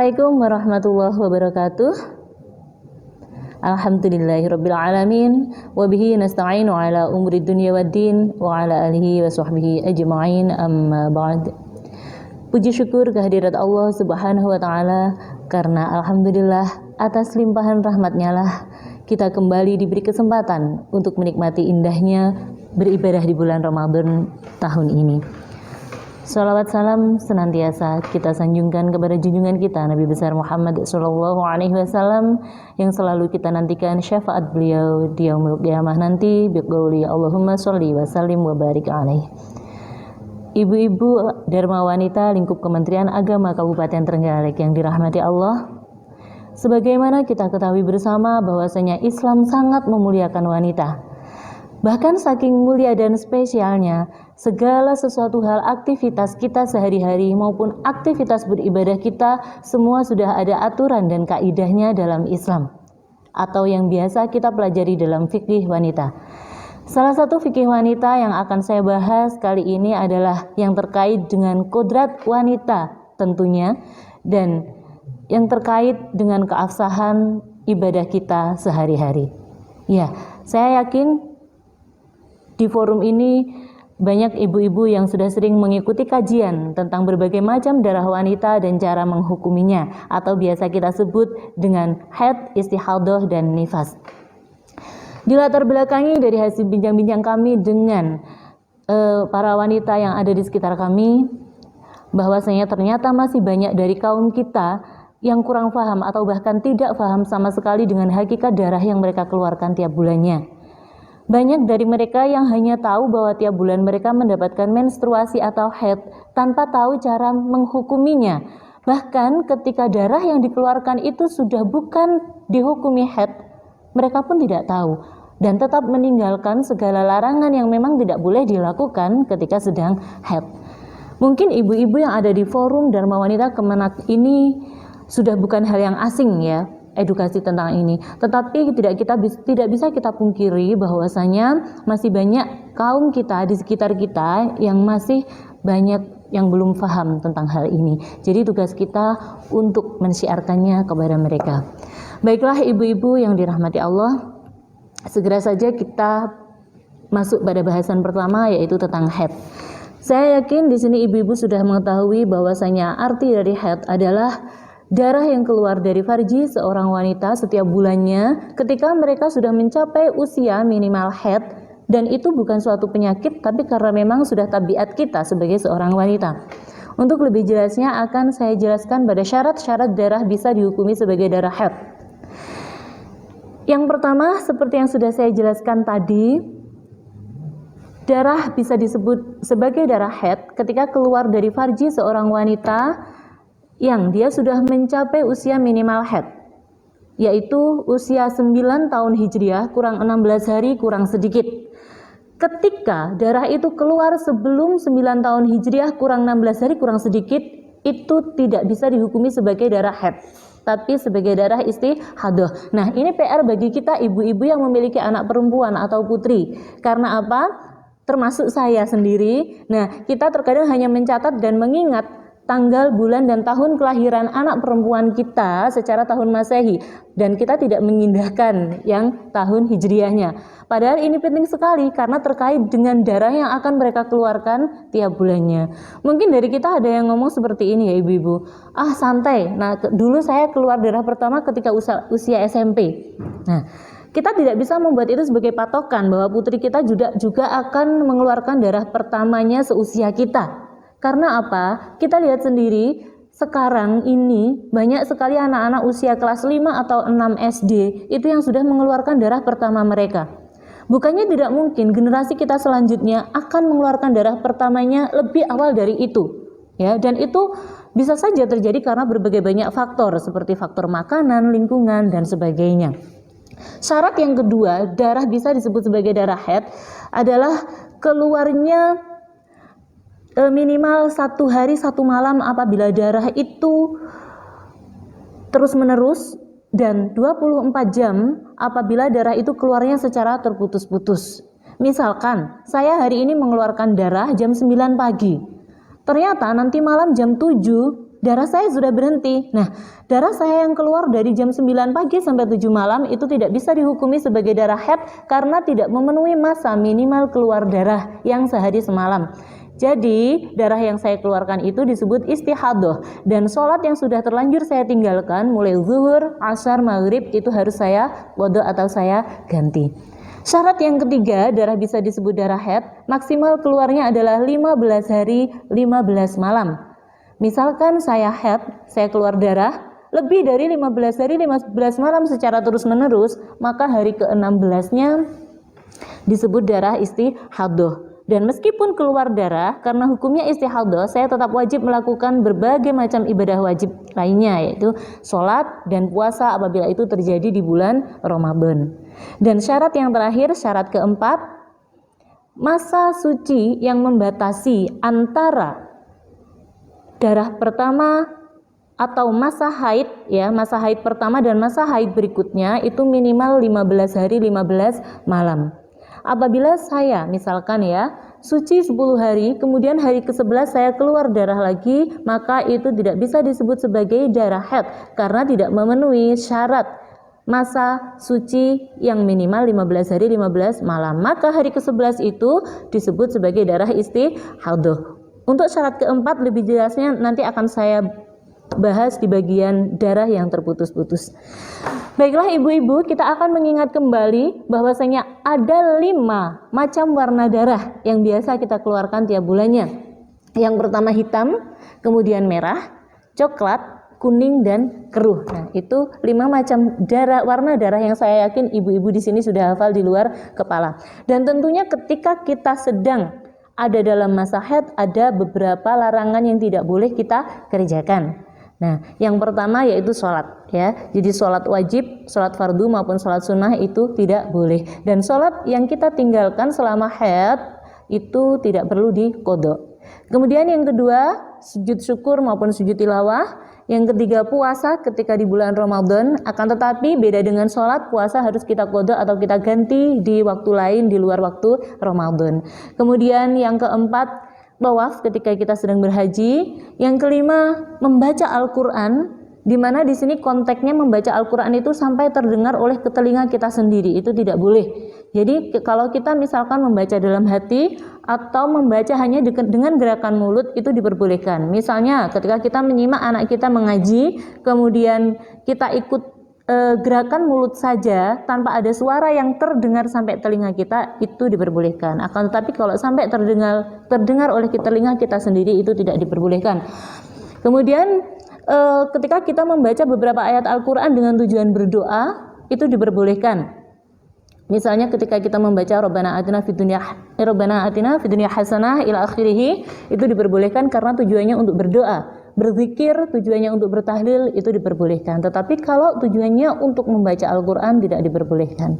Assalamualaikum warahmatullahi wabarakatuh. Alhamdulillahirabbil alamin wa bihi nasta'inu ala umuri dunya waddin wa ala alihi wa sahbihi ajma'in, amma ba'd. Puji syukur kehadirat Allah Subhanahu wa taala, karena alhamdulillah atas limpahan rahmat-Nya lah kita kembali diberi kesempatan untuk menikmati indahnya beribadah di bulan Ramadan tahun ini. Salawat salam senantiasa kita sanjungkan kepada junjungan kita Nabi besar Muhammad sallallahu alaihi wasallam yang selalu kita nantikan syafaat beliau di yaumul qiyamah nanti, biqauli Allahumma sholli wa sallim wa barik alaihi. Ibu-ibu Dharma Wanita lingkup Kementerian Agama Kabupaten Trenggalek yang dirahmati Allah, sebagaimana kita ketahui bersama bahwasanya Islam sangat memuliakan wanita. Bahkan saking mulia dan spesialnya, segala sesuatu hal aktivitas kita sehari-hari maupun aktivitas beribadah kita semua sudah ada aturan dan kaidahnya dalam Islam, atau yang biasa kita pelajari dalam fikih wanita. Salah satu fikih wanita yang akan saya bahas kali ini adalah yang terkait dengan kodrat wanita tentunya, dan yang terkait dengan keabsahan ibadah kita sehari-hari. Ya, saya yakin di forum ini banyak ibu-ibu yang sudah sering mengikuti kajian tentang berbagai macam darah wanita dan cara menghukuminya, atau biasa kita sebut dengan haid, istihadah, dan nifas. Dilatar belakangi dari hasil bincang-bincang kami dengan para wanita yang ada di sekitar kami, bahwasanya ternyata masih banyak dari kaum kita yang kurang paham atau bahkan tidak paham sama sekali dengan hakikat darah yang mereka keluarkan tiap bulannya. Banyak dari mereka yang hanya tahu bahwa tiap bulan mereka mendapatkan menstruasi atau haid tanpa tahu cara menghukuminya. Bahkan ketika darah yang dikeluarkan itu sudah bukan dihukumi haid, mereka pun tidak tahu dan tetap meninggalkan segala larangan yang memang tidak boleh dilakukan ketika sedang haid. Mungkin ibu-ibu yang ada di forum Dharma Wanita Kemenak ini sudah bukan hal yang asing ya, edukasi tentang ini, tetapi tidak bisa kita pungkiri bahwasanya masih banyak kaum kita di sekitar kita yang masih banyak yang belum paham tentang hal ini. Jadi tugas kita untuk mensiarkannya kepada mereka. Baiklah ibu-ibu yang dirahmati Allah, segera saja kita masuk pada bahasan pertama, yaitu tentang haid. Saya yakin di sini ibu-ibu sudah mengetahui bahwasanya arti dari haid adalah darah yang keluar dari farji seorang wanita setiap bulannya ketika mereka sudah mencapai usia minimal haid, dan itu bukan suatu penyakit tapi karena memang sudah tabiat kita sebagai seorang wanita. Untuk lebih jelasnya akan saya jelaskan pada syarat-syarat darah bisa dihukumi sebagai darah haid. Yang pertama, seperti yang sudah saya jelaskan tadi, darah bisa disebut sebagai darah haid ketika keluar dari farji seorang wanita yang dia sudah mencapai usia minimal haid, yaitu usia 9 tahun Hijriah kurang 16 hari kurang sedikit. Ketika darah itu keluar sebelum 9 tahun Hijriah kurang 16 hari kurang sedikit, itu tidak bisa dihukumi sebagai darah haid, tapi sebagai darah istihadah. Nah, ini PR bagi kita ibu-ibu yang memiliki anak perempuan atau putri. Karena apa? Termasuk saya sendiri. Nah, kita terkadang hanya mencatat dan mengingat tanggal, bulan, dan tahun kelahiran anak perempuan kita secara tahun Masehi, dan kita tidak mengindahkan yang tahun Hijriahnya. Padahal ini penting sekali karena terkait dengan darah yang akan mereka keluarkan tiap bulannya. Mungkin dari kita ada yang ngomong seperti ini ya ibu-ibu, santai. Nah, dulu saya keluar darah pertama ketika usia SMP. Nah, kita tidak bisa membuat itu sebagai patokan bahwa putri kita juga akan mengeluarkan darah pertamanya seusia kita. Karena apa? Kita lihat sendiri sekarang ini banyak sekali anak-anak usia kelas 5 atau 6 SD itu yang sudah mengeluarkan darah pertama mereka. Bukannya tidak mungkin generasi kita selanjutnya akan mengeluarkan darah pertamanya lebih awal dari itu. Ya, dan itu bisa saja terjadi karena berbagai banyak faktor seperti faktor makanan, lingkungan, dan sebagainya. Syarat yang kedua, darah bisa disebut sebagai darah haid adalah keluarnya minimal 1 hari 1 malam apabila darah itu terus menerus, dan 24 jam apabila darah itu keluarnya secara terputus-putus. Misalkan saya hari ini mengeluarkan darah jam 9 pagi, ternyata nanti malam jam 7 darah saya sudah berhenti. Nah, darah saya yang keluar dari jam 9 pagi sampai 7 malam itu tidak bisa dihukumi sebagai darah haid karena tidak memenuhi masa minimal keluar darah yang sehari semalam. Jadi darah yang saya keluarkan itu disebut istihadah, dan sholat yang sudah terlanjur saya tinggalkan mulai zuhur, asar, maghrib itu harus saya qadha atau saya ganti. Syarat yang ketiga, darah bisa disebut darah haid, maksimal keluarnya adalah 15 hari 15 malam. Misalkan saya haid, saya keluar darah lebih dari 15 hari 15 malam secara terus menerus, maka hari ke-16-nya disebut darah istihadah. Dan meskipun keluar darah, karena hukumnya istihadah, saya tetap wajib melakukan berbagai macam ibadah wajib lainnya, yaitu sholat dan puasa apabila itu terjadi di bulan Ramadan. Dan syarat yang terakhir, syarat keempat, masa suci yang membatasi antara darah pertama atau masa haid, ya, masa haid pertama dan masa haid berikutnya itu minimal 15 hari 15 malam. Apabila saya misalkan ya suci 10 hari, kemudian hari ke-11 saya keluar darah lagi, maka itu tidak bisa disebut sebagai darah haid karena tidak memenuhi syarat masa suci yang minimal 15 hari 15 malam. Maka hari ke-11 itu disebut sebagai darah istihadah. Untuk syarat keempat lebih jelasnya nanti akan saya bahas di bagian darah yang terputus-putus. Baiklah ibu-ibu, kita akan mengingat kembali bahwasanya ada 5 macam warna darah yang biasa kita keluarkan tiap bulannya. Yang pertama hitam, kemudian merah, coklat, kuning, dan keruh. Nah, itu 5 macam warna darah yang saya yakin ibu-ibu di sini sudah hafal di luar kepala. Dan tentunya ketika kita sedang ada dalam masa haid, ada beberapa larangan yang tidak boleh kita kerjakan. Nah, yang pertama yaitu sholat, ya. Jadi sholat wajib, sholat fardu maupun sholat sunnah itu tidak boleh. Dan sholat yang kita tinggalkan selama haid itu tidak perlu diqadha. Kemudian yang kedua, sujud syukur maupun sujud tilawah. Yang ketiga, puasa ketika di bulan Ramadan. Akan tetapi beda dengan sholat, puasa harus kita qadha atau kita ganti di waktu lain di luar waktu Ramadan. Kemudian yang keempat, tawaf ketika kita sedang berhaji. Yang kelima, membaca Al-Quran, di mana di sini konteksnya membaca Al-Quran itu sampai terdengar oleh telinga kita sendiri, itu tidak boleh. Jadi kalau kita misalkan membaca dalam hati atau membaca hanya dengan gerakan mulut itu diperbolehkan. Misalnya ketika kita menyimak anak kita mengaji, kemudian kita ikut gerakan mulut saja tanpa ada suara yang terdengar sampai telinga kita, itu diperbolehkan. Akan tetapi kalau sampai terdengar oleh telinga kita sendiri itu tidak diperbolehkan. Kemudian ketika kita membaca beberapa ayat Al-Quran dengan tujuan berdoa itu diperbolehkan. Misalnya ketika kita membaca Rabbana atina fid dunya hasanah ila akhirih, itu diperbolehkan karena tujuannya untuk berdoa. Berzikir tujuannya untuk bertahlil itu diperbolehkan. Tetapi kalau tujuannya untuk membaca Al-Quran tidak diperbolehkan.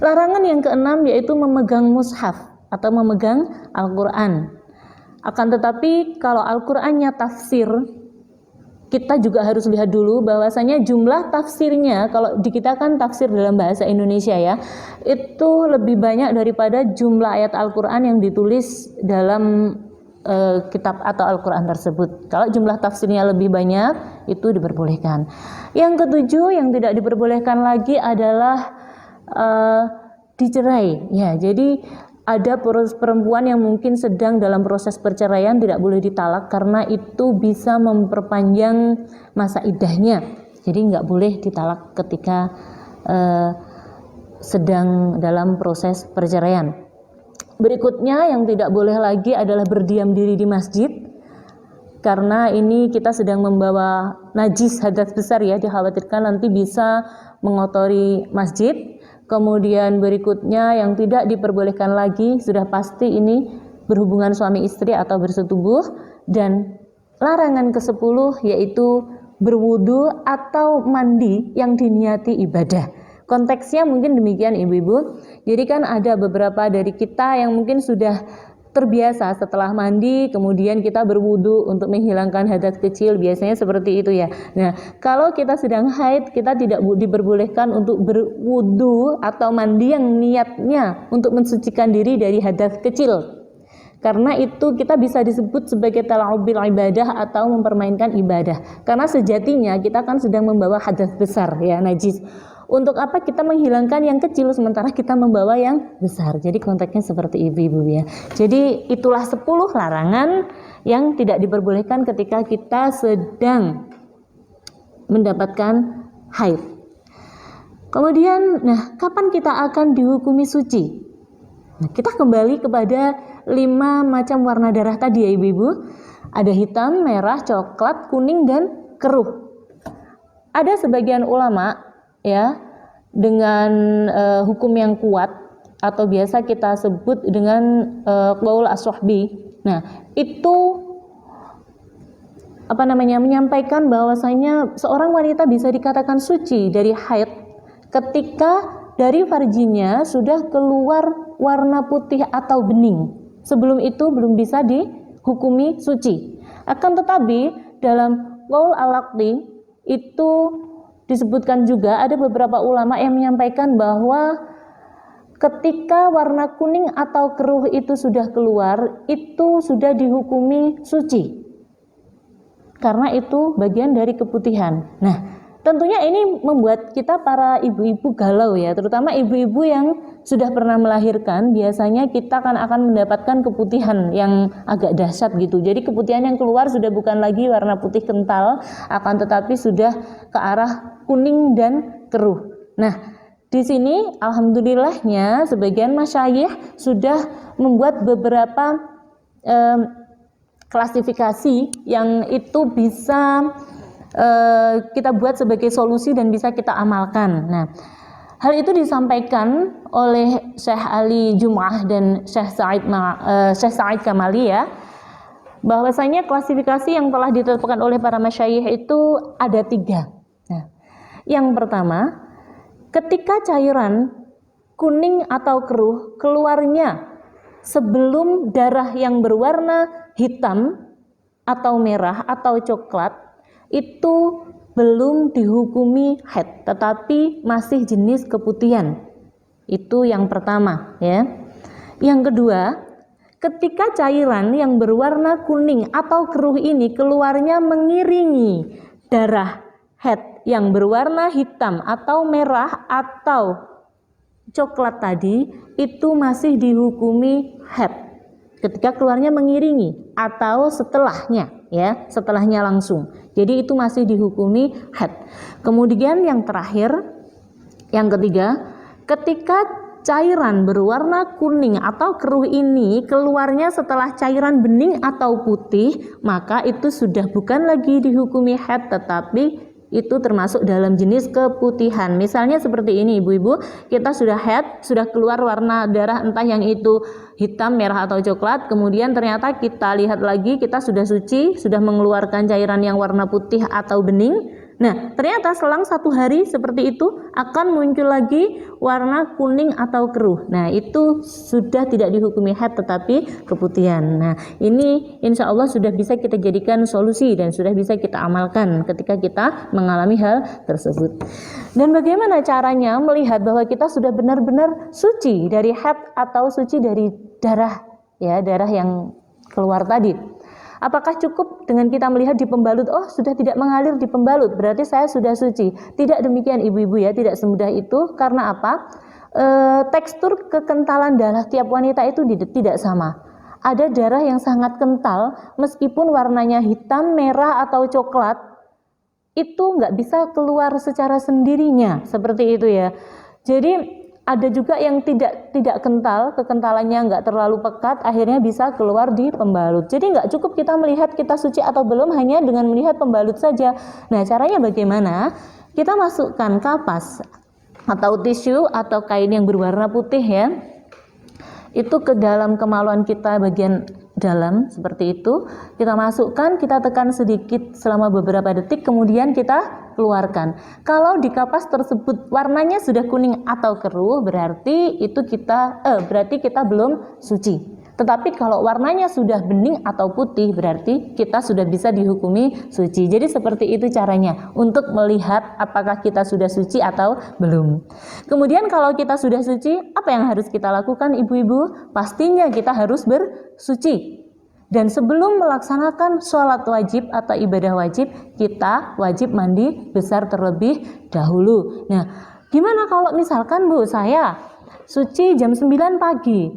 Larangan yang keenam yaitu memegang mushaf atau memegang Al-Quran. Akan tetapi kalau Al-Qurannya tafsir, kita juga harus lihat dulu bahwasanya jumlah tafsirnya, kalau di kita kan tafsir dalam bahasa Indonesia ya, itu lebih banyak daripada jumlah ayat Al-Quran yang ditulis dalam kitab atau Al-Quran tersebut. Kalau jumlah tafsirnya lebih banyak, itu diperbolehkan. Yang ketujuh yang tidak diperbolehkan lagi adalah dicerai. Ya, jadi ada perempuan yang mungkin sedang dalam proses perceraian tidak boleh ditalak karena itu bisa memperpanjang masa iddahnya. Jadi nggak boleh ditalak ketika sedang dalam proses perceraian. Berikutnya yang tidak boleh lagi adalah berdiam diri di masjid, karena ini kita sedang membawa najis hadas besar ya, dikhawatirkan nanti bisa mengotori masjid. Kemudian berikutnya yang tidak diperbolehkan lagi sudah pasti ini berhubungan suami istri atau bersetubuh. Dan larangan ke-10 yaitu berwudu atau mandi yang diniati ibadah. Konteksnya mungkin demikian ibu-ibu. Jadi kan ada beberapa dari kita yang mungkin sudah terbiasa setelah mandi kemudian kita berwudu untuk menghilangkan hadas kecil, biasanya seperti itu ya. Nah, kalau kita sedang haid, kita tidak diperbolehkan untuk berwudu atau mandi yang niatnya untuk mensucikan diri dari hadas kecil. Karena itu kita bisa disebut sebagai tala'ubil ibadah atau mempermainkan ibadah. Karena sejatinya kita kan sedang membawa hadas besar, ya, najis. Untuk apa kita menghilangkan yang kecil sementara kita membawa yang besar? Jadi konteksnya seperti ibu-ibu, ya. Jadi itulah 10 larangan yang tidak diperbolehkan ketika kita sedang mendapatkan haid. Kemudian, kapan kita akan dihukumi suci? Nah, kita kembali kepada 5 macam warna darah tadi, ya ibu-ibu. Ada hitam, merah, coklat, kuning, dan keruh. Ada sebagian ulama, ya, dengan hukum yang kuat atau biasa kita sebut dengan qaul as-suhbi. Nah, itu menyampaikan bahwasanya seorang wanita bisa dikatakan suci dari haid ketika dari farjinya sudah keluar warna putih atau bening. Sebelum itu belum bisa dihukumi suci. Akan tetapi dalam qaul al-aqdi itu disebutkan juga ada beberapa ulama yang menyampaikan bahwa ketika warna kuning atau keruh itu sudah keluar, itu sudah dihukumi suci. Karena itu bagian dari keputihan. Nah, tentunya ini membuat kita para ibu-ibu galau, ya, terutama ibu-ibu yang sudah pernah melahirkan. Biasanya kita akan mendapatkan keputihan yang agak dahsyat gitu. Jadi keputihan yang keluar sudah bukan lagi warna putih kental, akan tetapi sudah ke arah kuning dan keruh. Nah, di sini alhamdulillahnya sebagian masyayikh sudah membuat beberapa klasifikasi yang itu bisa kita buat sebagai solusi dan bisa kita amalkan. Nah, hal itu disampaikan oleh Syekh Ali Jum'ah dan Syekh Sa'id Kamali, ya, bahwasanya klasifikasi yang telah ditetapkan oleh para masyayikh itu ada 3. Nah, yang pertama, ketika cairan kuning atau keruh keluarnya sebelum darah yang berwarna hitam atau merah atau coklat, itu belum dihukumi haid, tetapi masih jenis keputihan. Itu yang pertama, ya. Yang kedua, ketika cairan yang berwarna kuning atau keruh ini keluarnya mengiringi darah haid yang berwarna hitam atau merah atau coklat tadi, itu masih dihukumi haid ketika keluarnya mengiringi atau setelahnya, ya, setelahnya langsung. Jadi itu masih dihukumi haid. Kemudian yang terakhir, yang ketiga, ketika cairan berwarna kuning atau keruh ini keluarnya setelah cairan bening atau putih, maka itu sudah bukan lagi dihukumi haid, tetapi itu termasuk dalam jenis keputihan. Misalnya seperti ini, ibu-ibu, kita sudah haid, sudah keluar warna darah entah yang itu hitam, merah atau coklat, kemudian ternyata kita lihat lagi kita sudah suci, sudah mengeluarkan cairan yang warna putih atau bening. Nah, ternyata selang 1 hari seperti itu akan muncul lagi warna kuning atau keruh. Nah, itu sudah tidak dihukumi haid tetapi keputihan. Nah, ini insya Allah sudah bisa kita jadikan solusi dan sudah bisa kita amalkan ketika kita mengalami hal tersebut. Dan bagaimana caranya melihat bahwa kita sudah benar-benar suci dari haid atau suci dari darah, ya, darah yang keluar tadi? Apakah cukup dengan kita melihat di pembalut, oh sudah tidak mengalir di pembalut, berarti saya sudah suci? Tidak demikian ibu-ibu, ya, tidak semudah itu. Karena apa? Tekstur kekentalan darah tiap wanita itu tidak sama. Ada darah yang sangat kental, meskipun warnanya hitam, merah atau coklat, itu nggak bisa keluar secara sendirinya, seperti itu, ya. Jadi ada juga yang tidak kental, kekentalannya nggak terlalu pekat, akhirnya bisa keluar di pembalut. Jadi nggak cukup kita melihat kita suci atau belum hanya dengan melihat pembalut saja. Nah, caranya bagaimana? Kita masukkan kapas atau tisu atau kain yang berwarna putih, ya, itu ke dalam kemaluan kita bagian dalam seperti itu. Kita masukkan, kita tekan sedikit selama beberapa detik, kemudian kita keluarkan. Kalau di kapas tersebut warnanya sudah kuning atau keruh, berarti itu berarti kita belum suci. Tetapi kalau warnanya sudah bening atau putih berarti kita sudah bisa dihukumi suci. Jadi seperti itu caranya untuk melihat apakah kita sudah suci atau belum. Kemudian kalau kita sudah suci, apa yang harus kita lakukan ibu-ibu? Pastinya kita harus bersuci. Dan sebelum melaksanakan sholat wajib atau ibadah wajib, kita wajib mandi besar terlebih dahulu. Nah, gimana kalau misalkan Bu, saya suci jam 9 pagi,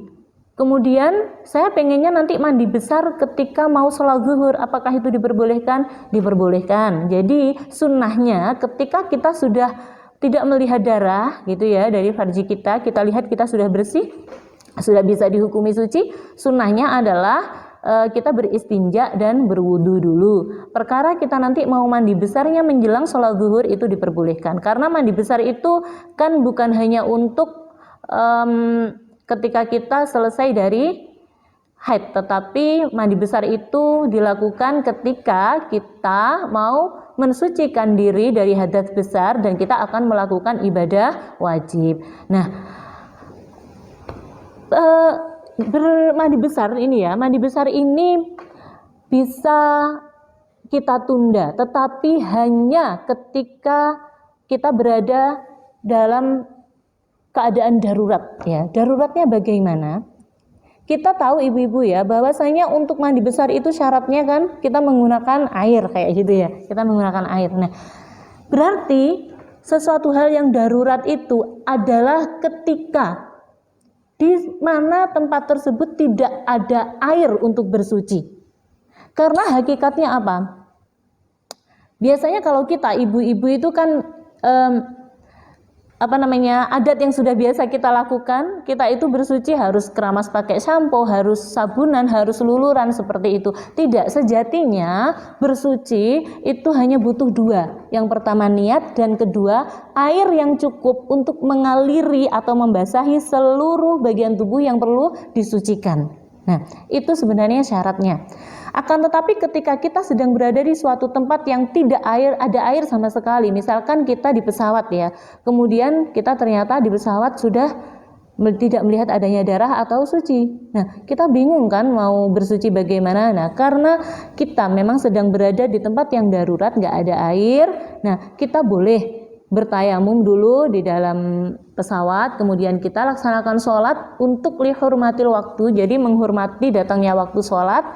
kemudian saya pengennya nanti mandi besar ketika mau sholat zuhur, apakah itu diperbolehkan? Diperbolehkan. Jadi sunnahnya ketika kita sudah tidak melihat darah gitu ya dari farji kita lihat kita sudah bersih, sudah bisa dihukumi suci, sunnahnya adalah kita beristinja dan berwudu dulu. Perkara kita nanti mau mandi besarnya menjelang sholat zuhur itu diperbolehkan. Karena mandi besar itu kan bukan hanya untuk ketika kita selesai dari haid, tetapi mandi besar itu dilakukan ketika kita mau mensucikan diri dari hadas besar dan kita akan melakukan ibadah wajib. Nah, mandi besar ini ya, mandi besar ini bisa kita tunda, tetapi hanya ketika kita berada dalam keadaan darurat ya. Daruratnya bagaimana? Kita tahu ibu-ibu ya, bahwasanya untuk mandi besar itu syaratnya kan kita menggunakan air kayak gitu ya. Kita menggunakan air. Nah, berarti sesuatu hal yang darurat itu adalah ketika di mana tempat tersebut tidak ada air untuk bersuci. Karena hakikatnya apa? Biasanya kalau kita ibu-ibu itu kan adat yang sudah biasa kita lakukan, kita itu bersuci harus keramas pakai sampo, harus sabunan, harus luluran seperti itu. Tidak, sejatinya bersuci itu hanya butuh dua. Yang pertama niat, dan kedua air yang cukup untuk mengaliri atau membasahi seluruh bagian tubuh yang perlu disucikan. Nah, itu sebenarnya syaratnya. Akan tetapi ketika kita sedang berada di suatu tempat yang tidak ada air sama sekali, misalkan kita di pesawat ya, kemudian kita ternyata di pesawat sudah tidak melihat adanya darah atau suci. Nah, kita bingung kan mau bersuci bagaimana? Nah, karena kita memang sedang berada di tempat yang darurat, nggak ada air, nah kita boleh bertayamum dulu di dalam pesawat, kemudian kita laksanakan sholat untuk lihurmatil waktu, jadi menghormati datangnya waktu sholat.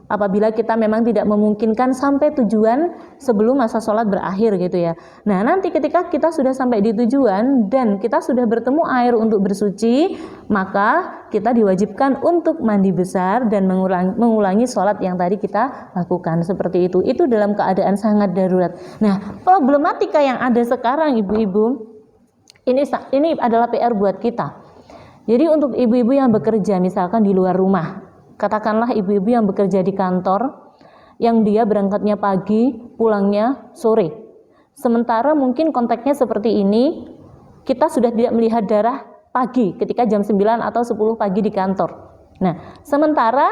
Apabila kita memang tidak memungkinkan sampai tujuan sebelum masa sholat berakhir gitu ya. Nah, nanti ketika kita sudah sampai di tujuan dan kita sudah bertemu air untuk bersuci, maka kita diwajibkan untuk mandi besar dan mengulangi sholat yang tadi kita lakukan seperti itu. Itu dalam keadaan sangat darurat. Nah, problematika yang ada sekarang ibu-ibu, ini adalah PR buat kita. Jadi untuk ibu-ibu yang bekerja misalkan di luar rumah, katakanlah ibu-ibu yang bekerja di kantor, yang dia berangkatnya pagi, pulangnya sore. Sementara mungkin konteksnya seperti ini, kita sudah tidak melihat darah pagi ketika jam 9 atau 10 pagi di kantor. Nah, sementara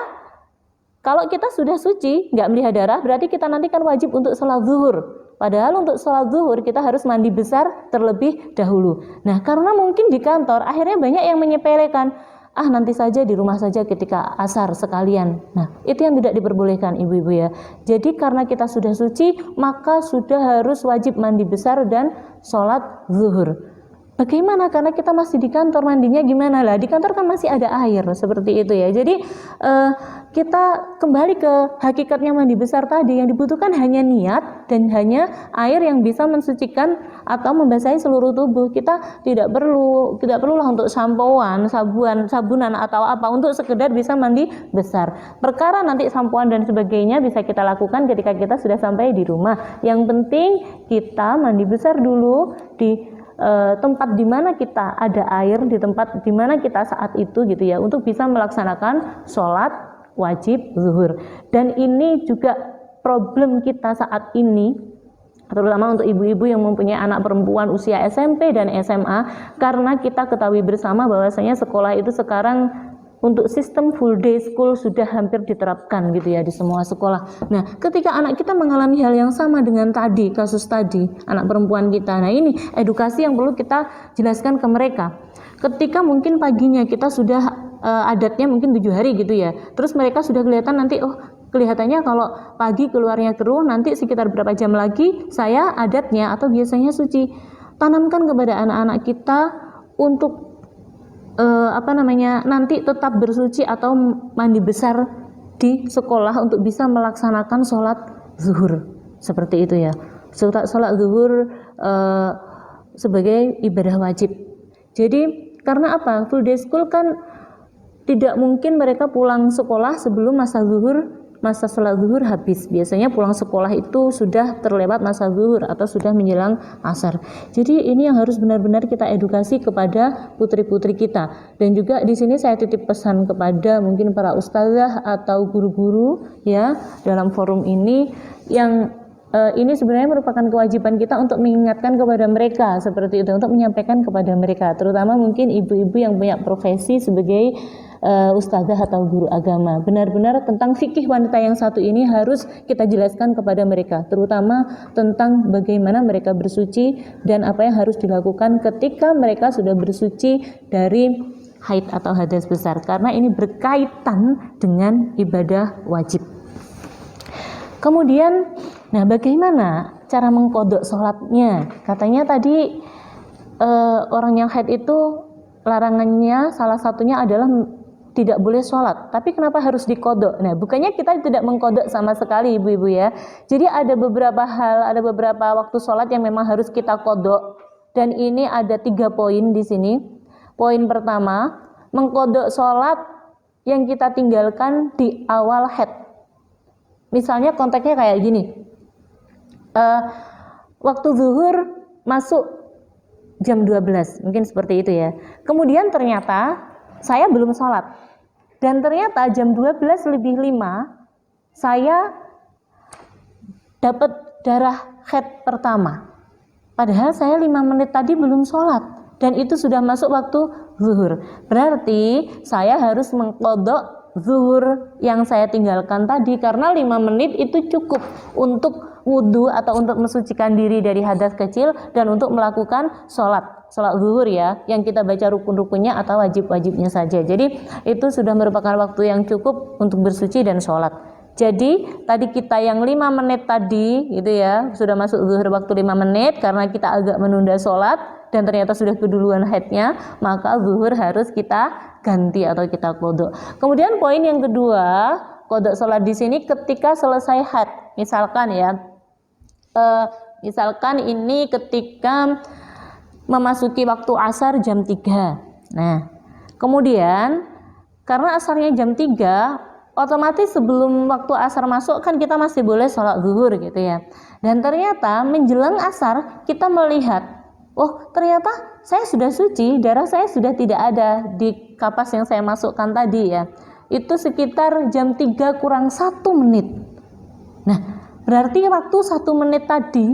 kalau kita sudah suci, nggak melihat darah, berarti kita nanti kan wajib untuk sholat zuhur. Padahal untuk sholat zuhur kita harus mandi besar terlebih dahulu. Nah, karena mungkin di kantor akhirnya banyak yang menyepelekan, nanti saja di rumah saja ketika asar sekalian. Nah, itu yang tidak diperbolehkan ibu-ibu ya. Jadi karena kita sudah suci, maka sudah harus wajib mandi besar dan sholat zuhur. Bagaimana? Karena kita masih di kantor, mandinya gimana lah? Di kantor kan masih ada air, seperti itu ya. Jadi kita kembali ke hakikatnya mandi besar tadi, yang dibutuhkan hanya niat dan hanya air yang bisa mensucikan atau membasahi seluruh tubuh. Kita tidak perlu lah untuk sampoan, sabunan atau apa, untuk sekedar bisa mandi besar. Perkara nanti sampoan dan sebagainya bisa kita lakukan ketika kita sudah sampai di rumah. Yang penting kita mandi besar dulu di tempat di mana kita ada air, di tempat di mana kita saat itu gitu ya, untuk bisa melaksanakan sholat wajib zuhur. Dan ini juga problem kita saat ini, terutama untuk ibu-ibu yang mempunyai anak perempuan usia SMP dan SMA, karena kita ketahui bersama bahwasanya sekolah itu sekarang untuk sistem full day school sudah hampir diterapkan gitu ya di semua sekolah. Nah, ketika anak kita mengalami hal yang sama dengan tadi, kasus tadi, anak perempuan kita, nah ini edukasi yang perlu kita jelaskan ke mereka. Ketika mungkin paginya kita sudah adatnya mungkin 7 hari gitu ya. Terus mereka sudah kelihatan nanti, oh kelihatannya kalau pagi keluarnya keruh, nanti sekitar berapa jam lagi saya adatnya atau biasanya suci. Tanamkan kepada anak-anak kita untuk nanti tetap bersuci atau mandi besar di sekolah untuk bisa melaksanakan sholat zuhur seperti itu ya. Sholat zuhur sebagai ibadah wajib. Jadi karena apa? Full day school kan tidak mungkin mereka pulang sekolah sebelum masa sholat zuhur habis. Biasanya pulang sekolah itu sudah terlewat masa zuhur atau sudah menjelang asar. Jadi ini yang harus benar-benar kita edukasi kepada putri-putri kita. Dan juga di sini saya titip pesan kepada mungkin para ustazah atau guru-guru ya dalam forum ini yang ini sebenarnya merupakan kewajiban kita untuk mengingatkan kepada mereka seperti itu, untuk menyampaikan kepada mereka, terutama mungkin ibu-ibu yang punya profesi sebagai ustazah atau guru agama. Benar-benar tentang fikih wanita yang satu ini harus kita jelaskan kepada mereka, terutama tentang bagaimana mereka bersuci dan apa yang harus dilakukan ketika mereka sudah bersuci dari haid atau hadas besar, karena ini berkaitan dengan ibadah wajib. Kemudian, nah bagaimana cara mengkodok sholatnya? Katanya tadi orang yang haid itu larangannya salah satunya adalah tidak boleh sholat. Tapi kenapa harus dikodok? Nah bukannya kita tidak mengkodok sama sekali ibu-ibu ya. Jadi ada beberapa hal, ada beberapa waktu sholat yang memang harus kita kodok. Dan ini ada 3 poin di sini. Poin pertama, mengkodok sholat yang kita tinggalkan di awal haid. Misalnya konteksnya kayak gini, waktu zuhur masuk jam 12, mungkin seperti itu ya. Kemudian ternyata saya belum sholat, dan ternyata jam 12:05 saya dapat darah haid pertama. Padahal saya 5 menit tadi belum sholat, dan itu sudah masuk waktu zuhur. Berarti saya harus mengkodok zuhur yang saya tinggalkan tadi, karena 5 menit itu cukup untuk wudhu atau untuk mensucikan diri dari hadas kecil dan untuk melakukan sholat zuhur ya, yang kita baca rukun-rukunnya atau wajib-wajibnya saja. Jadi itu sudah merupakan waktu yang cukup untuk bersuci dan sholat. Jadi tadi kita yang 5 menit tadi gitu ya, sudah masuk zuhur waktu 5 menit karena kita agak menunda sholat dan ternyata sudah keduluan haidnya, maka zuhur harus kita ganti atau kita kodok. Kemudian poin yang kedua, kodok sholat di sini ketika selesai haid. Misalkan ya, misalkan ini ketika memasuki waktu asar jam 3. Nah, kemudian karena asarnya jam 3, otomatis sebelum waktu asar masuk kan kita masih boleh sholat zuhur gitu ya. Dan ternyata menjelang asar kita melihat, oh ternyata saya sudah suci, darah saya sudah tidak ada di kapas yang saya masukkan tadi ya. Itu sekitar jam 3 kurang 1 menit. Nah berarti waktu 1 menit tadi.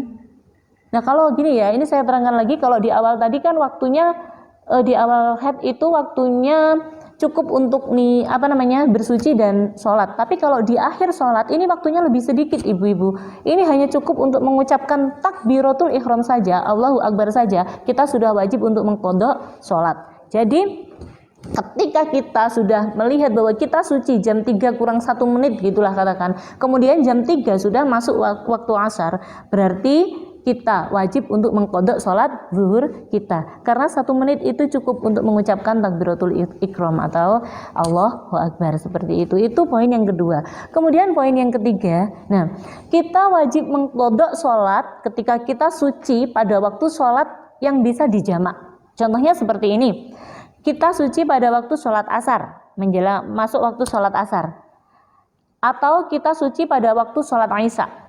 Nah kalau gini ya, ini saya terangkan lagi, kalau di awal tadi kan waktunya di awal haid itu waktunya cukup untuk bersuci dan sholat. Tapi kalau di akhir sholat ini waktunya lebih sedikit ibu-ibu. Ini hanya cukup untuk mengucapkan takbiratul ihram saja, Allahu Akbar saja, kita sudah wajib untuk mengqadha sholat. Jadi ketika kita sudah melihat bahwa kita suci jam 3 kurang 1 menit gitulah katakan, kemudian jam 3 sudah masuk waktu asar, berarti kita wajib untuk mengqadha sholat zuhur kita, karena 1 menit itu cukup untuk mengucapkan takbiratul ikram atau Allahu Akbar seperti itu. Itu poin yang kedua. Kemudian poin yang ketiga, nah kita wajib mengqadha sholat ketika kita suci pada waktu sholat yang bisa dijamak. Contohnya seperti ini, kita suci pada waktu sholat asar, menjelang masuk waktu sholat asar, atau kita suci pada waktu sholat isya.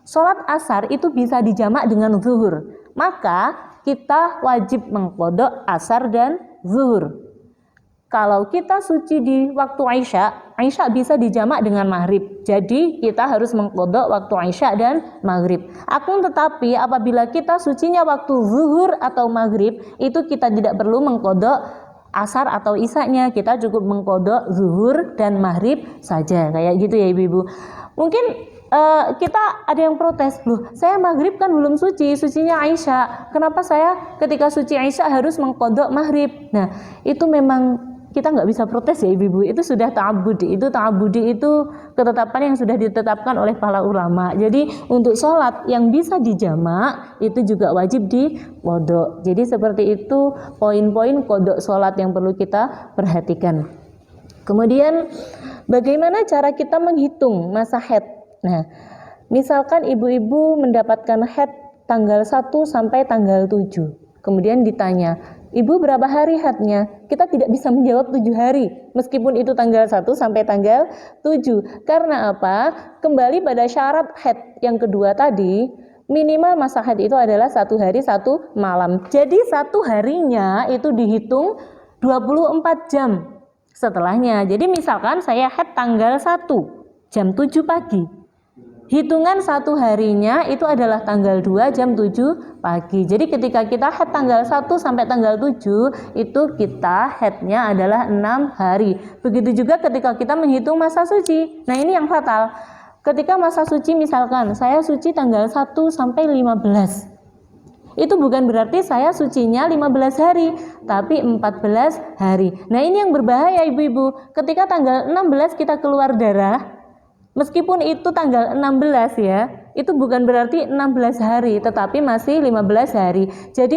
Sholat asar itu bisa dijamak dengan zuhur, maka kita wajib mengqadha asar dan zuhur. Kalau kita suci di waktu isya bisa dijamak dengan maghrib, jadi kita harus mengqadha waktu isya dan maghrib. Akan tetapi apabila kita sucinya waktu zuhur atau maghrib, itu kita tidak perlu mengqadha asar atau isya-nya, kita cukup mengqadha zuhur dan maghrib saja, kayak gitu ya ibu-ibu. Mungkin kita ada yang protes, loh saya maghrib kan belum suci, sucinya isya, kenapa saya ketika suci isya harus mengqadha maghrib? Nah itu memang kita nggak bisa protes ya ibu-ibu, itu sudah ta'abudi. Itu ta'abudi itu ketetapan yang sudah ditetapkan oleh para ulama. Jadi untuk sholat yang bisa dijamak itu juga wajib di qodho. Jadi seperti itu poin-poin qodho sholat yang perlu kita perhatikan. Kemudian bagaimana cara kita menghitung masa haid? Nah, misalkan ibu-ibu mendapatkan haid tanggal 1 sampai tanggal 7. Kemudian ditanya, Ibu berapa hari haidnya? Kita tidak bisa menjawab 7 hari, meskipun itu tanggal 1 sampai tanggal 7. Karena apa? Kembali pada syarat haid yang kedua tadi, minimal masa haid itu adalah 1 hari 1 malam. Jadi 1 harinya itu dihitung 24 jam setelahnya. Jadi misalkan saya haid tanggal 1 jam 7 pagi. Hitungan 1 harinya itu adalah tanggal 2 jam 7 pagi. Jadi ketika kita haid tanggal 1 sampai tanggal 7 itu kita haidnya adalah 6 hari. Begitu juga ketika kita menghitung masa suci. Nah ini yang fatal. Ketika masa suci misalkan saya suci tanggal 1 sampai 15. Itu bukan berarti saya sucinya 15 hari, tapi 14 hari. Nah ini yang berbahaya ibu-ibu. Ketika tanggal 16 kita keluar darah, meskipun itu tanggal 16 ya, itu bukan berarti 16 hari, tetapi masih 15 hari. Jadi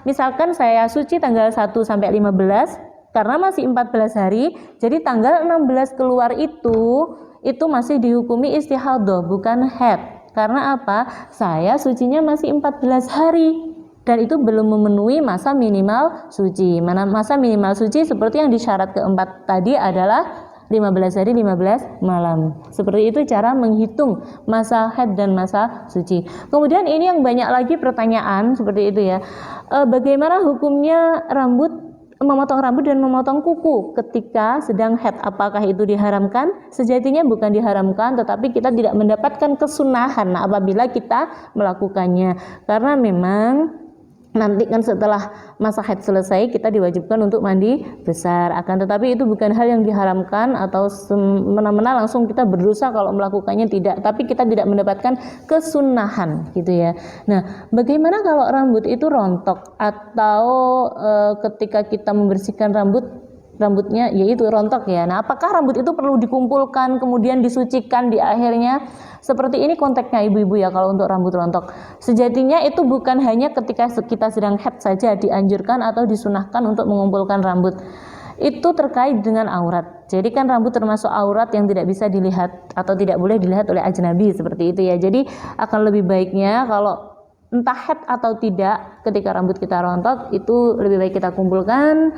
misalkan saya suci tanggal 1 sampai 15, karena masih 14 hari, jadi tanggal 16 keluar itu masih dihukumi istihadhah, bukan haid. Karena apa? Saya sucinya masih 14 hari. Dan itu belum memenuhi masa minimal suci. Masa minimal suci seperti yang di syarat keempat tadi adalah 15 hari 15 malam. Seperti itu cara menghitung masa haid dan masa suci. Kemudian ini yang banyak lagi pertanyaan seperti itu ya. Bagaimana hukumnya memotong rambut dan memotong kuku ketika sedang haid? Apakah itu diharamkan? Sejatinya bukan diharamkan, tetapi kita tidak mendapatkan kesunahan apabila kita melakukannya. Karena memang nanti kan setelah masa haid selesai kita diwajibkan untuk mandi besar. Akan tetapi itu bukan hal yang diharamkan atau semena-mena langsung kita berdosa kalau melakukannya, tidak. Tapi kita tidak mendapatkan kesunahan gitu ya. Nah, bagaimana kalau rambut itu rontok atau ketika kita membersihkan rambutnya yaitu rontok ya. Nah, apakah rambut itu perlu dikumpulkan kemudian disucikan di akhirnya? Seperti ini konteksnya ibu-ibu ya kalau untuk rambut rontok. Sejatinya itu bukan hanya ketika kita sedang haid saja dianjurkan atau disunahkan untuk mengumpulkan rambut. Itu terkait dengan aurat. Jadi kan rambut termasuk aurat yang tidak bisa dilihat atau tidak boleh dilihat oleh ajnabi seperti itu ya. Jadi akan lebih baiknya kalau entah haid atau tidak ketika rambut kita rontok itu lebih baik kita kumpulkan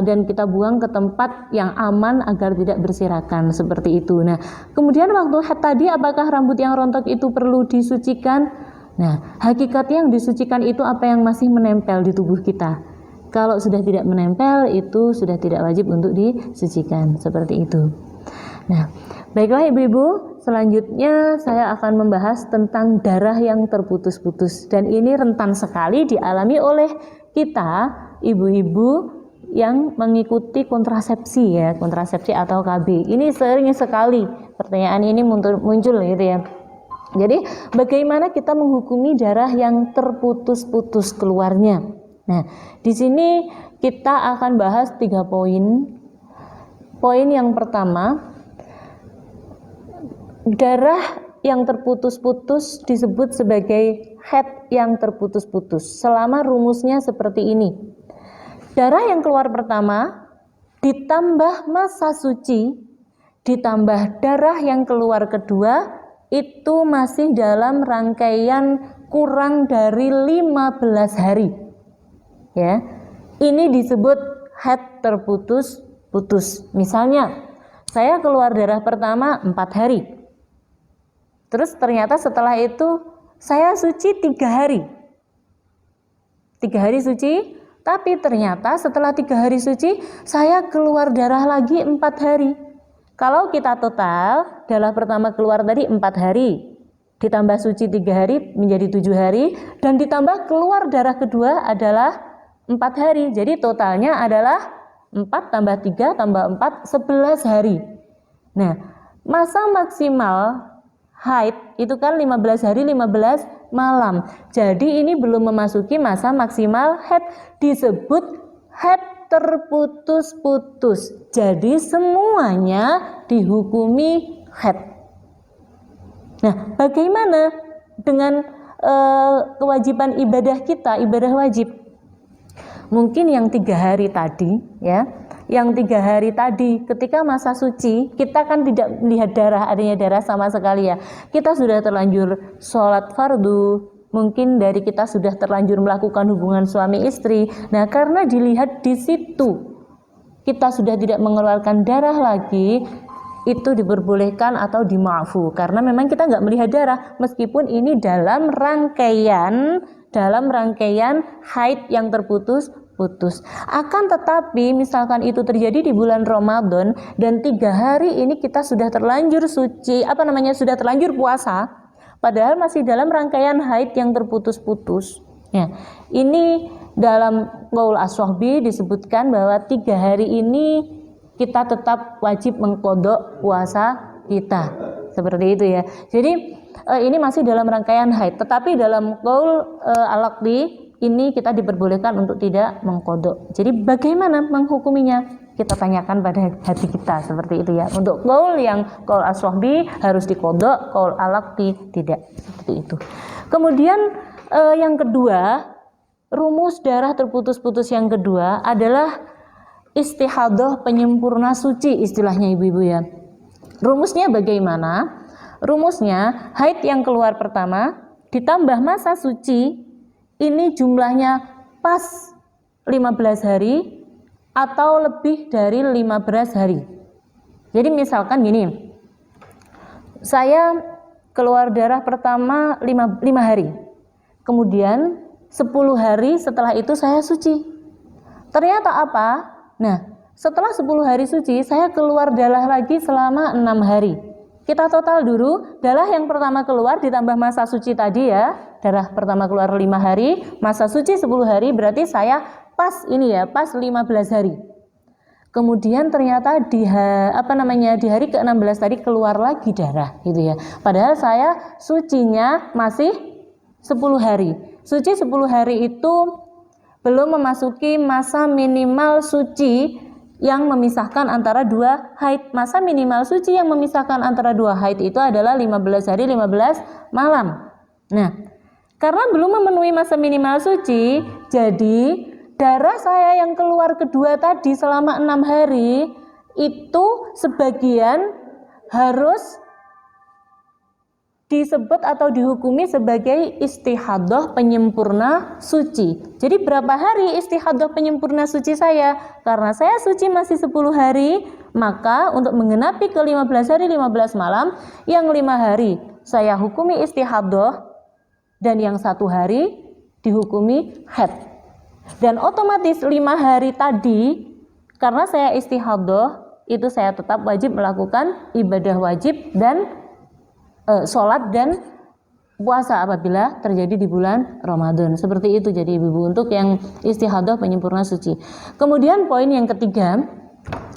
dan kita buang ke tempat yang aman agar tidak berserakan seperti itu. Nah, kemudian waktu haid tadi apakah rambut yang rontok itu perlu disucikan? Nah, hakikatnya yang disucikan itu apa yang masih menempel di tubuh kita. Kalau sudah tidak menempel itu sudah tidak wajib untuk disucikan seperti itu. Nah, baiklah ibu-ibu, selanjutnya saya akan membahas tentang darah yang terputus-putus, dan ini rentan sekali dialami oleh kita ibu-ibu yang mengikuti kontrasepsi ya, kontrasepsi atau KB. Ini sering sekali pertanyaan ini muncul gitu ya. Jadi bagaimana kita menghukumi darah yang terputus-putus keluarnya? Nah, di sini kita akan bahas 3 poin. Poin yang pertama, darah yang terputus-putus disebut sebagai haid yang terputus-putus. Selama rumusnya seperti ini. Darah yang keluar pertama ditambah masa suci ditambah darah yang keluar kedua itu masih dalam rangkaian kurang dari 15 hari. Ya. Ini disebut haid terputus-putus. Misalnya, saya keluar darah pertama 4 hari. Terus ternyata setelah itu saya suci 3 hari. 3 hari suci, tapi ternyata setelah 3 hari suci saya keluar darah lagi 4 hari. Kalau kita total, darah pertama keluar tadi 4 hari, ditambah suci 3 hari menjadi 7 hari, dan ditambah keluar darah kedua adalah 4 hari. Jadi totalnya adalah 4 tambah 3 tambah 4, 11 hari. Nah, masa maksimal haid itu kan 15 hari 15 malam. Jadi ini belum memasuki masa maksimal haid, disebut haid terputus-putus. Jadi semuanya dihukumi haid. Nah, bagaimana dengan kewajiban ibadah kita, ibadah wajib? Mungkin yang 3 hari tadi, ya, yang 3 hari tadi ketika masa suci kita kan tidak melihat adanya darah sama sekali ya. Kita sudah terlanjur sholat fardu, mungkin dari kita sudah terlanjur melakukan hubungan suami istri. Nah, karena dilihat di situ kita sudah tidak mengeluarkan darah lagi, itu diperbolehkan atau dimaafu karena memang kita nggak melihat darah, meskipun ini dalam rangkaian haid yang terputus-putus. Akan tetapi misalkan itu terjadi di bulan Ramadan dan 3 hari ini kita sudah terlanjur suci, sudah terlanjur puasa, padahal masih dalam rangkaian haid yang terputus-putus. Ya, ini dalam qaul as-Shahbi disebutkan bahwa 3 hari ini kita tetap wajib mengqadha puasa kita. Seperti itu ya. Jadi ini masih dalam rangkaian haid, tetapi dalam qaul al-Aqdi ini kita diperbolehkan untuk tidak mengqadha. Jadi bagaimana menghukuminya? Kita tanyakan pada hati kita, seperti itu ya. Untuk qaul as-Shahbi harus diqadha, qaul al-Aqdi tidak. Seperti itu. Kemudian yang kedua, rumus darah terputus-putus yang kedua adalah istihadah penyempurna suci, istilahnya ibu-ibu ya. Rumusnya bagaimana? Rumusnya haid yang keluar pertama ditambah masa suci, ini jumlahnya pas 15 hari atau lebih dari 15 hari. Jadi misalkan gini, saya keluar darah pertama 5 hari, kemudian 10 hari setelah itu saya suci. Ternyata apa? Nah, setelah 10 hari suci, saya keluar darah lagi selama 6 hari. Kita total dulu, darah yang pertama keluar ditambah masa suci tadi ya. Darah pertama keluar 5 hari, masa suci 10 hari, berarti saya pas 15 hari. Kemudian ternyata di hari ke-16 tadi keluar lagi darah gitu ya. Padahal saya sucinya masih 10 hari. Suci 10 hari itu belum memasuki masa minimal suci yang memisahkan antara 2 haid. Masa minimal suci yang memisahkan antara 2 haid itu adalah 15 hari 15 malam. Nah, karena belum memenuhi masa minimal suci, jadi darah saya yang keluar kedua tadi selama 6 hari itu sebagian harus disebut atau dihukumi sebagai istihadah penyempurna suci. Jadi berapa hari istihadah penyempurna suci saya? Karena saya suci masih 10 hari, maka untuk menggenapi ke 15 hari 15 malam, yang 5 hari saya hukumi istihadah dan yang 1 hari dihukumi haid. Dan otomatis 5 hari tadi, karena saya istihadah, itu saya tetap wajib melakukan ibadah wajib dan sholat dan puasa apabila terjadi di bulan Ramadan. Seperti itu jadi ibu-ibu untuk yang istihadah penyempurna suci. Kemudian poin yang ketiga,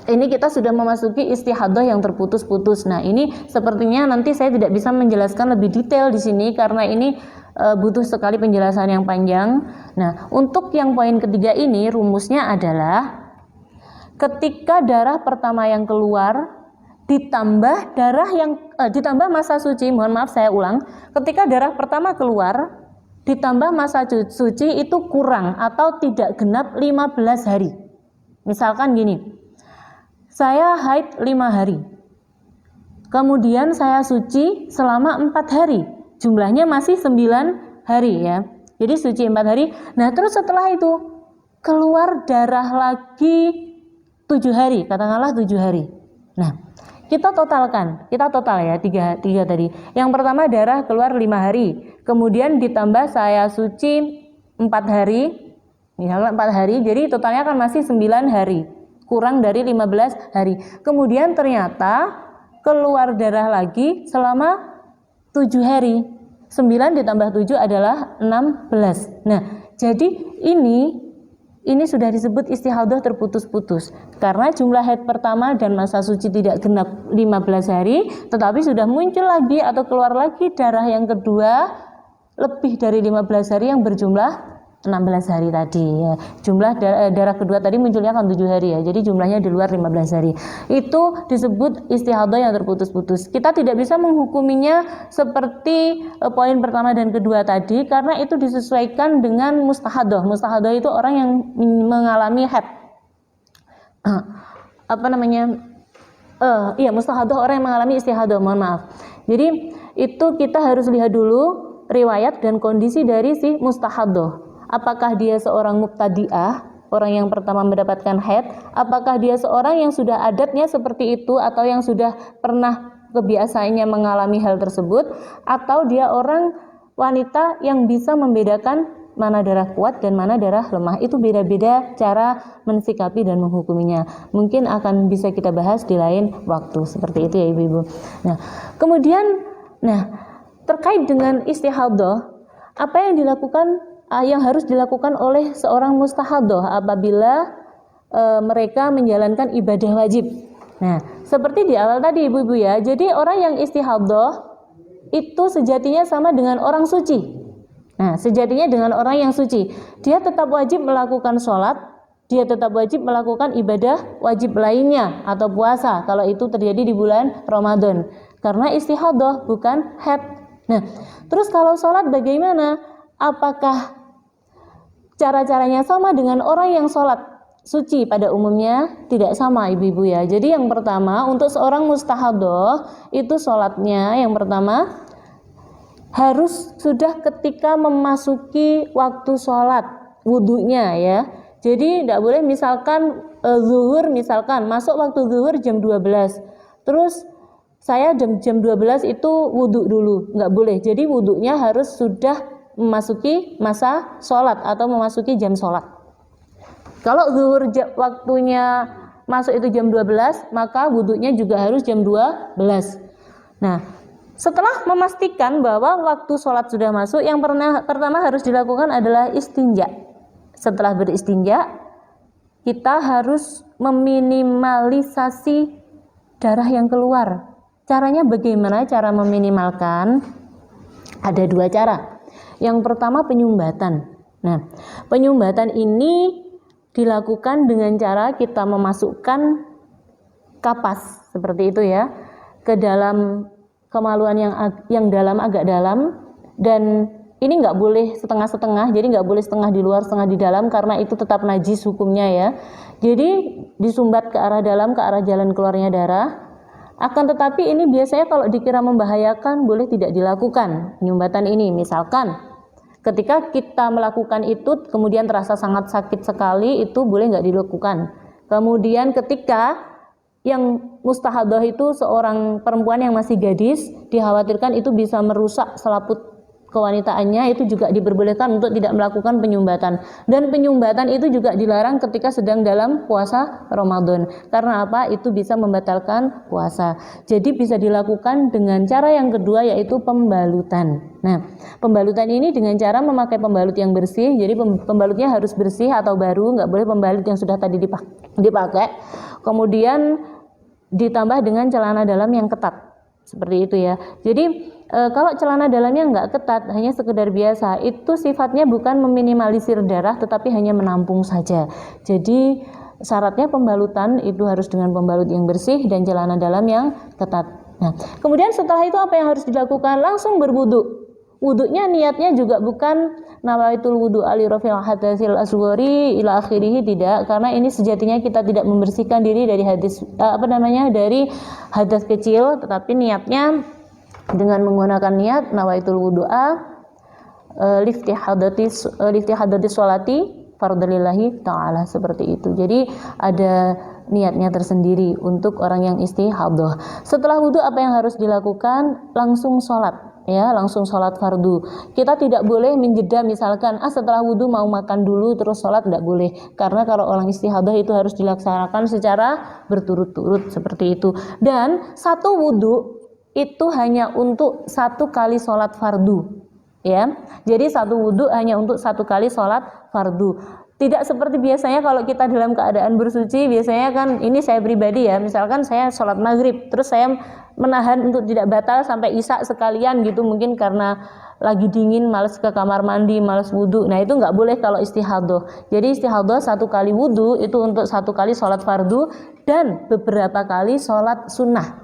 ini kita sudah memasuki istihadah yang terputus-putus. Nah, ini sepertinya nanti saya tidak bisa menjelaskan lebih detail di sini karena ini butuh sekali penjelasan yang panjang. Nah, untuk yang poin ketiga ini rumusnya adalah ketika darah pertama yang keluar ditambah ditambah masa suci, mohon maaf saya ulang, ketika darah pertama keluar ditambah masa suci itu kurang atau tidak genap 15 hari. Misalkan gini, saya haid 5 hari, kemudian saya suci selama 4 hari, jumlahnya masih 9 hari ya, jadi suci 4 hari. Nah terus setelah itu keluar darah lagi 7 hari, katakanlah 7 hari. Nah kita total ya 3 tadi. Yang pertama darah keluar 5 hari, kemudian ditambah saya suci 4 hari, misalnya 4 hari, jadi totalnya kan masih 9 hari, kurang dari 15 hari. Kemudian ternyata keluar darah lagi selama 7 hari, 9 ditambah 7 adalah 16. Nah jadi ini sudah disebut istihadah terputus-putus karena jumlah haid pertama dan masa suci tidak genap 15 hari, tetapi sudah muncul lagi atau keluar lagi darah yang kedua lebih dari 15 hari yang berjumlah 16 hari tadi ya. Jumlah darah kedua tadi munculnya kan 7 hari ya. Jadi jumlahnya di luar 15 hari. Itu disebut istihadah yang terputus-putus. Kita tidak bisa menghukuminya seperti poin pertama dan kedua tadi karena itu disesuaikan dengan mustahadah. Mustahadah itu orang yang mengalami haid. Mustahadah orang yang mengalami istihadah, mohon maaf. Jadi itu kita harus lihat dulu riwayat dan kondisi dari si mustahadah. Apakah dia seorang mubtadi'ah, orang yang pertama mendapatkan haid, apakah dia seorang yang sudah adatnya seperti itu atau yang sudah pernah kebiasaannya mengalami hal tersebut, atau dia orang wanita yang bisa membedakan mana darah kuat dan mana darah lemah. Itu beda-beda cara mensikapi dan menghukuminya. Mungkin akan bisa kita bahas di lain waktu seperti itu ya ibu-ibu. Nah, kemudian terkait dengan istihadah, apa yang harus dilakukan oleh seorang mustahadah apabila mereka menjalankan ibadah wajib. Nah, seperti di awal tadi ibu-ibu ya. Jadi orang yang istihadah itu sejatinya sama dengan orang suci. Nah, sejatinya dengan orang yang suci. Dia tetap wajib melakukan sholat, dia tetap wajib melakukan ibadah wajib lainnya atau puasa kalau itu terjadi di bulan Ramadan. Karena istihadah bukan haid. Nah, terus kalau sholat bagaimana? Apakah cara-caranya sama dengan orang yang sholat suci? Pada umumnya tidak sama ibu-ibu ya. Jadi yang pertama untuk seorang mustahadah itu sholatnya yang pertama harus sudah ketika memasuki waktu sholat wudunya ya. Jadi tidak boleh misalkan zuhur misalkan masuk waktu zuhur jam 12 terus saya jam 12 itu wudu dulu, nggak boleh. Jadi wudunya harus sudah memasuki masa sholat atau memasuki jam sholat. Kalau zuhur waktunya masuk itu jam 12, maka wudunya juga harus jam 12. Nah, setelah memastikan bahwa waktu sholat sudah masuk, yang pertama harus dilakukan adalah istinja. Setelah beristinja, kita harus meminimalisasi darah yang keluar. Caranya bagaimana cara meminimalkan? Ada dua cara. Yang pertama penyumbatan. Nah, penyumbatan ini dilakukan dengan cara kita memasukkan kapas seperti itu ya ke dalam kemaluan yang dalam agak dalam, dan ini nggak boleh setengah-setengah, jadi nggak boleh setengah di luar setengah di dalam karena itu tetap najis hukumnya ya. Jadi disumbat ke arah dalam, ke arah jalan keluarnya darah. Akan tetapi ini biasanya kalau dikira membahayakan boleh tidak dilakukan penyumbatan ini. Misalkan ketika kita melakukan itu kemudian terasa sangat sakit sekali, itu boleh nggak dilakukan. Kemudian ketika yang mustahadah itu seorang perempuan yang masih gadis, dikhawatirkan itu bisa merusak selaput kewanitaannya, itu juga diperbolehkan untuk tidak melakukan penyumbatan. Dan penyumbatan itu juga dilarang ketika sedang dalam puasa Ramadan. Karena apa? Itu bisa membatalkan puasa. Jadi bisa dilakukan dengan cara yang kedua, yaitu pembalutan. Nah, pembalutan ini dengan cara memakai pembalut yang bersih. Jadi pembalutnya harus bersih atau baru, nggak boleh pembalut yang sudah tadi dipakai. Kemudian ditambah dengan celana dalam yang ketat. Seperti itu ya. Jadi kalau celana dalamnya nggak ketat, hanya sekedar biasa, itu sifatnya bukan meminimalisir darah, tetapi hanya menampung saja. Jadi syaratnya pembalutan itu harus dengan pembalut yang bersih dan celana dalam yang ketat. Nah, kemudian setelah itu apa yang harus dilakukan? Langsung berwudu. Wudunya niatnya juga bukan nawaitul wudu ali rafil hadatsil asghari ila akhirih, tidak, karena ini sejatinya kita tidak membersihkan diri dari dari hadas kecil, tetapi niatnya dengan menggunakan niat nawaitul wudu'a lifti hadati sholati fardalillahi ta'ala, seperti itu. Jadi ada niatnya tersendiri untuk orang yang istihadah. Setelah wudu apa yang harus dilakukan? Langsung sholat ya, langsung sholat fardu. Kita tidak boleh menjeda, misalkan setelah wudu mau makan dulu terus sholat, tidak boleh, karena kalau orang istihadah itu harus dilaksanakan secara berturut-turut seperti itu. Dan satu wudu itu hanya untuk satu kali sholat fardu ya. Jadi satu wudu hanya untuk satu kali sholat fardu. Tidak seperti biasanya kalau kita dalam keadaan bersuci, biasanya kan, ini saya pribadi ya, misalkan saya sholat maghrib terus saya menahan untuk tidak batal sampai isya sekalian gitu, mungkin karena lagi dingin, malas ke kamar mandi, malas wudhu. Nah itu nggak boleh kalau istihadah. Jadi istihadah 1 kali wudhu itu untuk 1 kali sholat fardu dan beberapa kali sholat sunnah.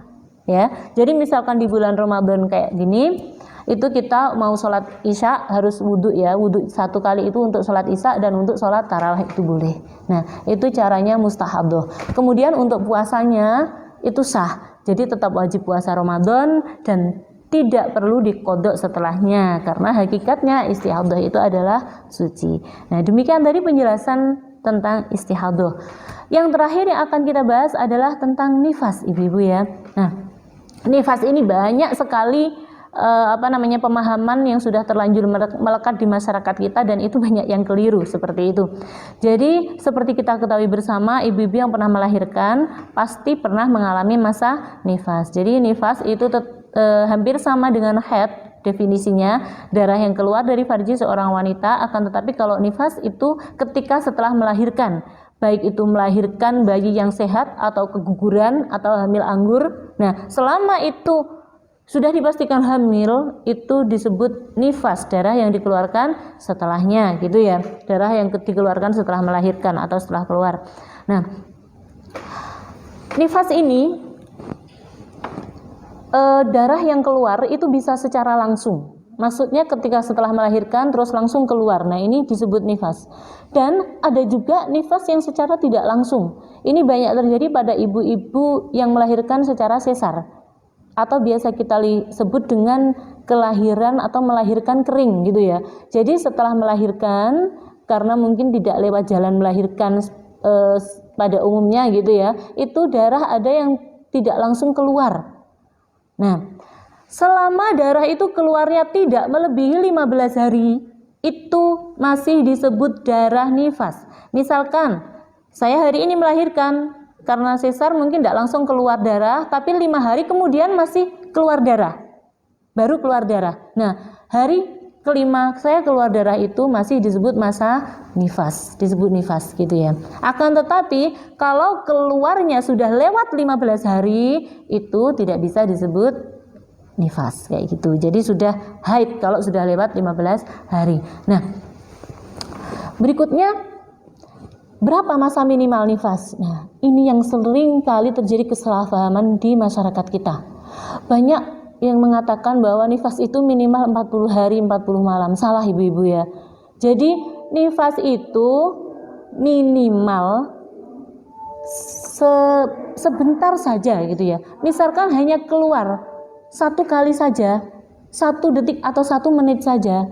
Ya, jadi misalkan di bulan Ramadan kayak gini, itu kita mau sholat isya harus wudhu ya, wudhu 1 kali itu untuk sholat isya dan untuk sholat tarawih itu boleh. Nah itu caranya mustahadah. Kemudian untuk puasanya itu sah, jadi tetap wajib puasa Ramadan dan tidak perlu dikodok setelahnya karena hakikatnya istihadah itu adalah suci. Nah demikian tadi penjelasan tentang istihadah. Yang terakhir yang akan kita bahas adalah tentang nifas, ibu-ibu ya. Nah nifas ini banyak sekali pemahaman yang sudah terlanjur melekat di masyarakat kita dan itu banyak yang keliru seperti itu. Jadi seperti kita ketahui bersama, ibu-ibu yang pernah melahirkan pasti pernah mengalami masa nifas. Jadi nifas itu hampir sama dengan haid definisinya, darah yang keluar dari farji seorang wanita. Akan tetapi kalau nifas itu ketika setelah melahirkan, baik itu melahirkan bayi yang sehat atau keguguran atau hamil anggur. Nah selama itu sudah dipastikan hamil, itu disebut nifas, darah yang dikeluarkan setelahnya gitu ya, darah yang dikeluarkan setelah melahirkan atau setelah keluar. Nah nifas ini darah yang keluar itu bisa secara langsung, maksudnya ketika setelah melahirkan terus langsung keluar. Nah ini disebut nifas. Dan ada juga nifas yang secara tidak langsung. Ini banyak terjadi pada ibu-ibu yang melahirkan secara sesar atau biasa kita sebut dengan kelahiran atau melahirkan kering gitu ya. Jadi setelah melahirkan, karena mungkin tidak lewat jalan melahirkan pada umumnya gitu ya, itu darah ada yang tidak langsung keluar. Nah, selama darah itu keluarnya tidak melebihi 15 hari, itu masih disebut darah nifas. Misalkan, saya hari ini melahirkan, karena sesar mungkin tidak langsung keluar darah, tapi 5 hari kemudian masih keluar darah, baru keluar darah. Nah, hari kelima saya keluar darah itu masih disebut masa nifas, disebut nifas gitu ya. Akan tetapi kalau keluarnya sudah lewat 15 hari itu tidak bisa disebut nifas kayak gitu. Jadi sudah haid kalau sudah lewat 15 hari. Nah, berikutnya berapa masa minimal nifas? Nah, ini yang sering kali terjadi kesalahpahaman di masyarakat kita. Banyak yang mengatakan bahwa nifas itu minimal 40 hari 40 malam. Salah ibu-ibu ya. Jadi nifas itu minimal sebentar saja gitu ya. Misalkan hanya keluar 1 kali saja, 1 detik atau 1 menit saja,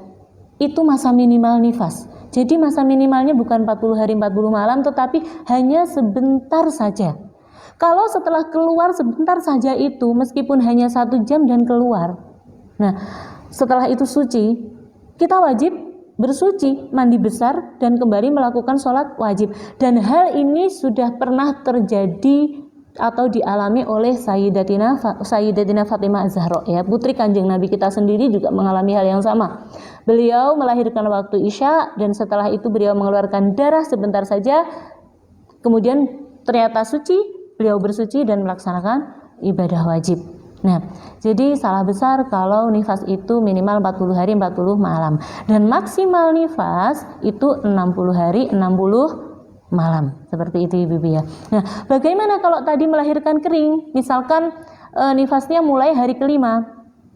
itu masa minimal nifas. Jadi masa minimalnya bukan 40 hari 40 malam, tetapi hanya sebentar saja. Kalau setelah keluar sebentar saja itu, meskipun hanya 1 jam dan keluar, nah setelah itu suci, kita wajib bersuci, mandi besar dan kembali melakukan sholat wajib. Dan hal ini sudah pernah terjadi atau dialami oleh Sayyidatina Fatimah Az-Zahra ya, putri Kanjeng Nabi kita sendiri juga mengalami hal yang sama. Beliau melahirkan waktu Isya dan setelah itu beliau mengeluarkan darah sebentar saja, kemudian ternyata suci. Beliau bersuci dan melaksanakan ibadah wajib. Nah, jadi salah besar kalau nifas itu minimal 40 hari 40 malam. Dan maksimal nifas itu 60 hari 60 malam. Seperti itu ibu-ibu ya. Nah, bagaimana kalau tadi melahirkan kering? Misalkan nifasnya mulai hari kelima.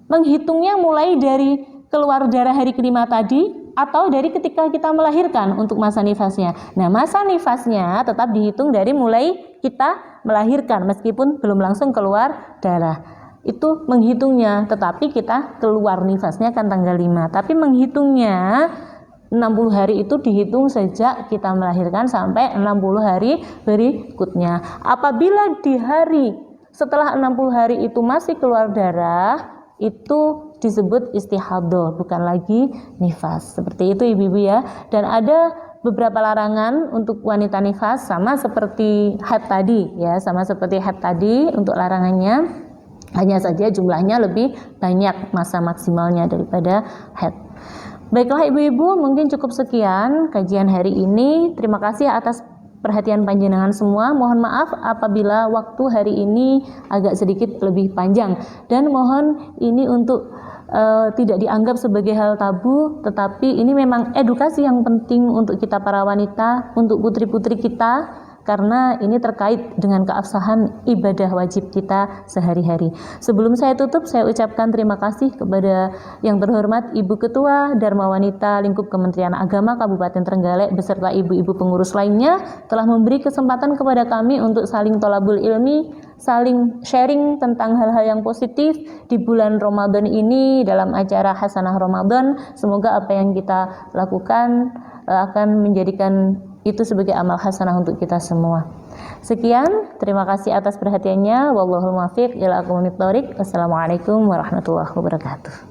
Menghitungnya mulai dari keluar darah hari kelima tadi atau dari ketika kita melahirkan untuk masa nifasnya. Nah, masa nifasnya tetap dihitung dari mulai kita melahirkan meskipun belum langsung keluar darah. Itu menghitungnya, tetapi kita keluar nifasnya kan tanggal 5. Tapi menghitungnya 60 hari itu dihitung sejak kita melahirkan sampai 60 hari berikutnya. Apabila di hari setelah 60 hari itu masih keluar darah, itu disebut istihadah, bukan lagi nifas. Seperti itu ibu-ibu ya. Dan ada beberapa larangan untuk wanita nifas, sama seperti haid tadi ya, sama seperti haid tadi untuk larangannya, hanya saja jumlahnya lebih banyak masa maksimalnya daripada haid. Baiklah ibu-ibu, mungkin cukup sekian kajian hari ini. Terima kasih atas perhatian panjenengan semua. Mohon maaf apabila waktu hari ini agak sedikit lebih panjang, dan mohon ini untuk tidak dianggap sebagai hal tabu, tetapi ini memang edukasi yang penting untuk kita para wanita, untuk putri-putri kita, karena ini terkait dengan keabsahan ibadah wajib kita sehari-hari. Sebelum saya tutup, saya ucapkan terima kasih kepada yang terhormat Ibu Ketua Dharma Wanita Lingkup Kementerian Agama Kabupaten Trenggalek beserta ibu-ibu pengurus lainnya telah memberi kesempatan kepada kami untuk saling tholabul ilmi, saling sharing tentang hal-hal yang positif di bulan Ramadan ini dalam acara Hasanah Ramadan. Semoga apa yang kita lakukan akan menjadikan itu sebagai amal hasanah untuk kita semua. Sekian, terima kasih atas perhatiannya. Wallahul muwaffiq ila aqwamit thoriq. Wassalamualaikum warahmatullahi wabarakatuh.